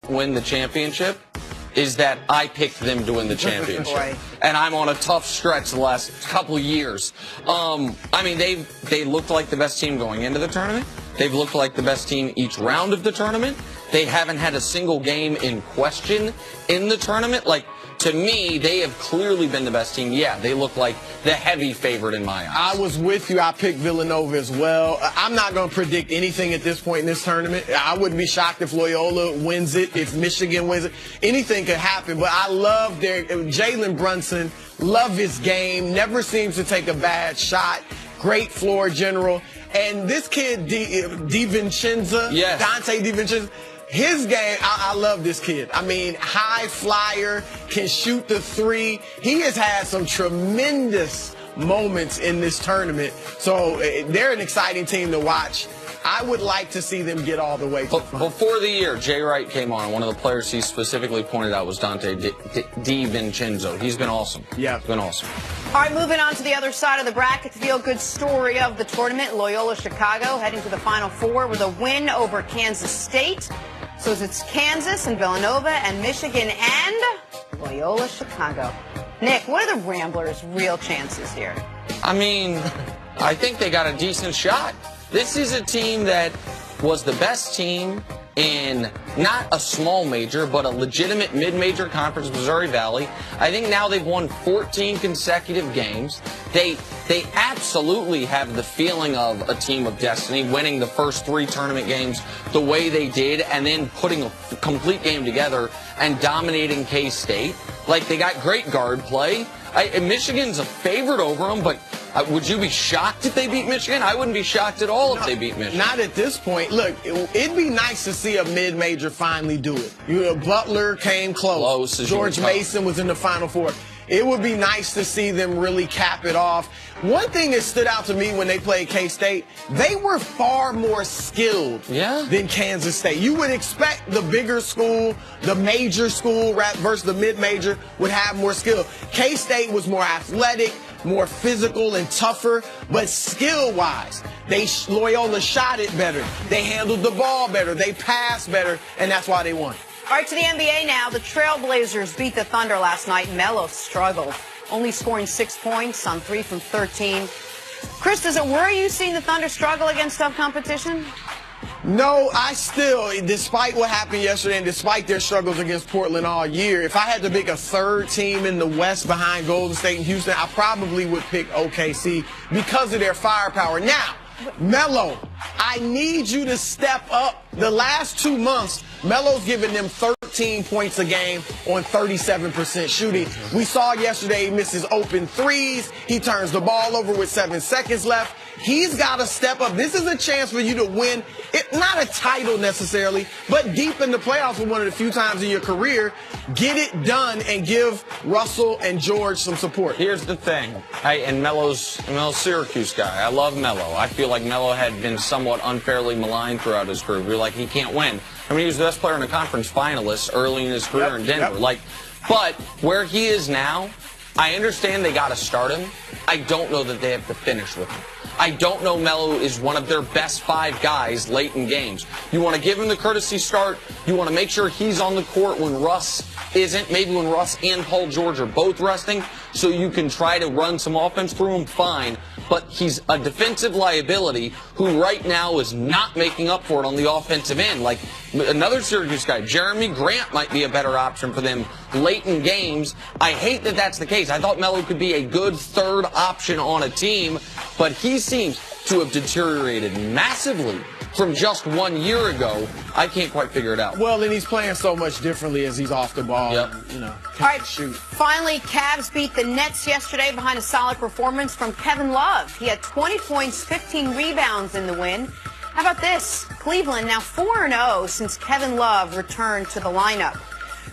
win the championship is that I picked them to win the championship. Boy. And I'm on a tough stretch the last couple of years. I mean, they looked like the best team going into the tournament. They've looked like the best team each round of the tournament. They haven't had a single game in question in the tournament. Like, to me, they have clearly been the best team. Yeah, they look like the heavy favorite in my eyes. I was with you. I picked Villanova as well. I'm not going to predict anything at this point in this tournament. I wouldn't be shocked if Loyola wins it, if Michigan wins it. Anything could happen. But I love Jalen Brunson. Love his game. Never seems to take a bad shot. Great floor general. And this kid, DiVincenzo, yes. Dante DiVincenzo, his game, I love this kid. I mean, high flyer, can shoot the three. He has had some tremendous moments in this tournament. So they're an exciting team to watch. I would like to see them get all the way to the front. Before the year, Jay Wright came on. One of the players he specifically pointed out was Dante DiVincenzo. He's been awesome. Yeah. He's been awesome. All right, moving on to the other side of the bracket, the feel-good story of the tournament. Loyola Chicago heading to the Final Four with a win over Kansas State. So it's Kansas and Villanova and Michigan and Loyola Chicago. Nick, what are the Ramblers' real chances here? I mean, I think they got a decent shot. This is a team that was the best team in not a small major, but a legitimate mid-major conference, Missouri Valley. I think now they've won 14 consecutive games. They absolutely have the feeling of a team of destiny, winning the first 3 tournament games the way they did, and then putting a complete game together and dominating K-State. Like, they got great guard play. Michigan's a favorite over them, but would you be shocked if they beat Michigan? I wouldn't be shocked at all if they beat Michigan. Not at this point. Look, it'd be nice to see a mid-major finally do it. You know, Butler came close. George Mason was in the Final Four. It would be nice to see them really cap it off. One thing that stood out to me when they played K-State, they were far more skilled than Kansas State. You would expect the bigger school, the major school versus the mid-major would have more skill. K-State was more athletic, more physical and tougher, but skill-wise, Loyola shot it better. They handled the ball better. They passed better, and that's why they won. All right, to the NBA now. The Trailblazers beat the Thunder last night. Melo struggled, only scoring 6 points on 3 from 13. Chris, does it worry you seeing the Thunder struggle against tough competition? No, I still, despite what happened yesterday and despite their struggles against Portland all year, if I had to pick a third team in the West behind Golden State and Houston, I probably would pick OKC because of their firepower. Now, Melo, I need you to step up. The last 2 months, Melo's given them 13 points a game on 37% shooting. We saw yesterday he misses open threes. He turns the ball over with 7 seconds left. He's got to step up. This is a chance for you to win. Not a title necessarily, but deep in the playoffs for one of the few times in your career. Get it done and give Russell and George some support. Here's the thing. And Melo's Syracuse guy. I love Melo. I feel like Melo had been somewhat unfairly maligned throughout his career. We're like, he can't win. I mean, he was the best player in the conference finalist early in his career in Denver. But where he is now, I understand they got to start him. I don't know that they have to finish with him. I don't know Melo is one of their best 5 guys late in games. You want to give him the courtesy start. You want to make sure he's on the court when Russ isn't. Maybe when Russ and Paul George are both resting, so you can try to run some offense through him, fine. But he's a defensive liability who right now is not making up for it on the offensive end. Like another Syracuse guy, Jeremy Grant might be a better option for them late in games. I hate that that's the case. I thought Melo could be a good third option on a team, but he seems to have deteriorated massively from just 1 year ago. I can't quite figure it out. Well, and he's playing so much differently as he's off the ball. You know, all right, shoot. Finally, Cavs beat the Nets yesterday behind a solid performance from Kevin Love. He had 20 points, 15 rebounds in the win. How about this? Cleveland now 4-0 since Kevin Love returned to the lineup.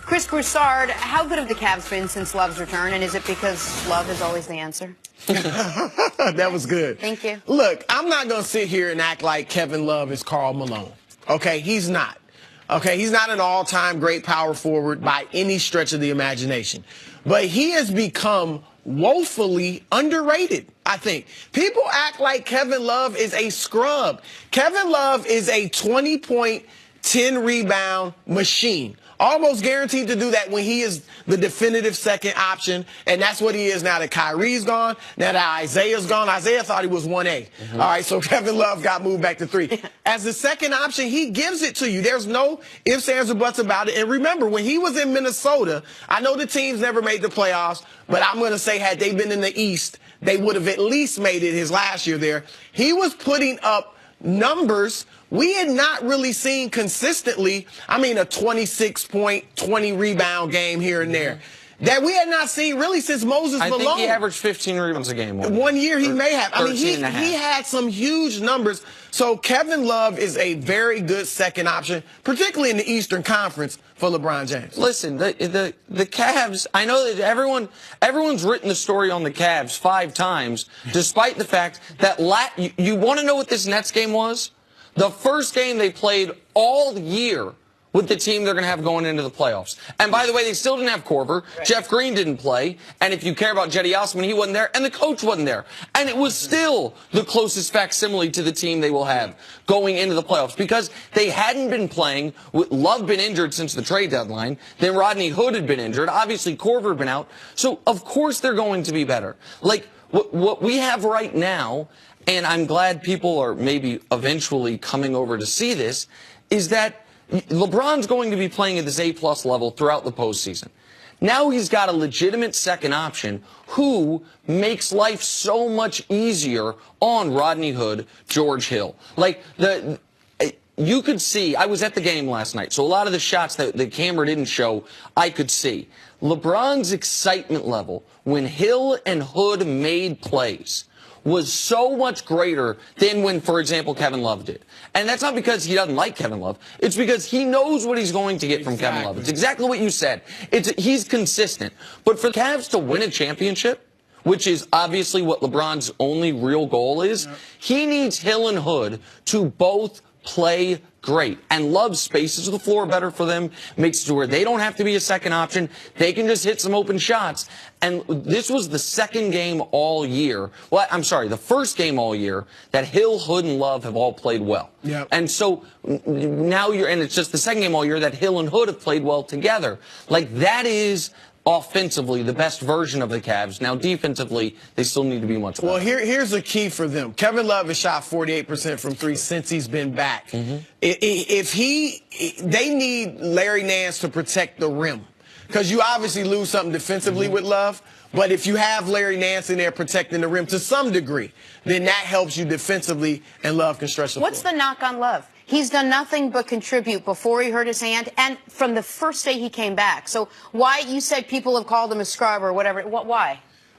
Chris Broussard, how good have the Cavs been since Love's return, and is it because Love is always the answer? That was good. Thank you. Look, I'm not going to sit here and act like Kevin Love is Karl Malone. Okay, he's not. Okay, he's not an all-time great power forward by any stretch of the imagination. But he has become woefully underrated, I think. People act like Kevin Love is a scrub. Kevin Love is a 20-point 10-rebound machine. Almost guaranteed to do that when he is the definitive second option, and that's what he is now that Kyrie's gone, now that Isaiah's gone. Isaiah thought he was 1A. All right, so Kevin Love got moved back to 3. As the second option, he gives it to you. There's no ifs, ands, or buts about it. And remember, when he was in Minnesota, I know the teams never made the playoffs, but I'm going to say had they been in the East, they would have at least made it his last year there. He was putting up numbers we had not really seen consistently. I mean, a 26-point, 20-rebound game here and there. That we had not seen really since Moses Malone. I think he averaged 15 rebounds a game. One year he may have. I mean, he 13 and a half. he had some huge numbers. So Kevin Love is a very good second option, particularly in the Eastern Conference for LeBron James. Listen, the Cavs, I know that everyone's written the story on the Cavs 5 times, despite the fact that you want to know what this Nets game was? The first game they played all year with the team they're going to have going into the playoffs. And by the way, they still didn't have Korver. Right. Jeff Green didn't play. And if you care about Jetty Osman, he wasn't there. And the coach wasn't there. And it was still the closest facsimile to the team they will have going into the playoffs because they hadn't been playing. Love been injured since the trade deadline. Then Rodney Hood had been injured. Obviously, Korver had been out. So, of course, they're going to be better. Like, what we have right now, and I'm glad people are maybe eventually coming over to see this, is that LeBron's going to be playing at this A-plus level throughout the postseason. Now he's got a legitimate second option who makes life so much easier on Rodney Hood, George Hill. Like, you could see, I was at the game last night, so a lot of the shots that the camera didn't show, I could see. LeBron's excitement level when Hill and Hood made plays was so much greater than when, for example, Kevin Love did. And that's not because he doesn't like Kevin Love. It's because he knows what he's going to get from Kevin Love. It's exactly what you said. He's consistent. But for the Cavs to win a championship, which is obviously what LeBron's only real goal is, he needs Hill and Hood to both play great. And Love spaces the floor better for them, makes it to where they don't have to be a second option. They can just hit some open shots. And this was the second game all year. Well, I'm sorry, the first game all year that Hill, Hood, and Love have all played well. Yep. And so now and it's just the second game all year that Hill and Hood have played well together. Like, that is offensively the best version of the Cavs. Now, defensively, they still need to be much better. Well, here's the key for them. Kevin Love has shot 48% from 3 since he's been back. They need Larry Nance to protect the rim. Because you obviously lose something defensively with Love, but if you have Larry Nance in there protecting the rim to some degree, then that helps you defensively, and Love can stretch the floor. What's the knock on Love? He's done nothing but contribute before he hurt his hand and from the first day he came back. So why, you said people have called him a scrub or whatever. Why?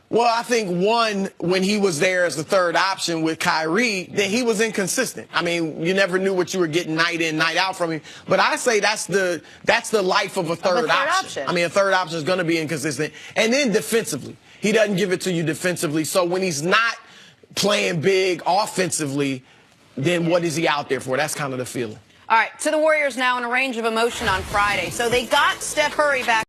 Well, I think, one, when he was there as the third option with Kyrie, that he was inconsistent. I mean, you never knew what you were getting night in, night out from him. But I say that's the life of a third option. I mean, a third option is going to be inconsistent. And then defensively, he doesn't give it to you defensively. So when he's not playing big offensively, then what is he out there for? That's kind of the feeling. All right, to the Warriors now in a range of emotion on Friday. So they got Steph Curry back.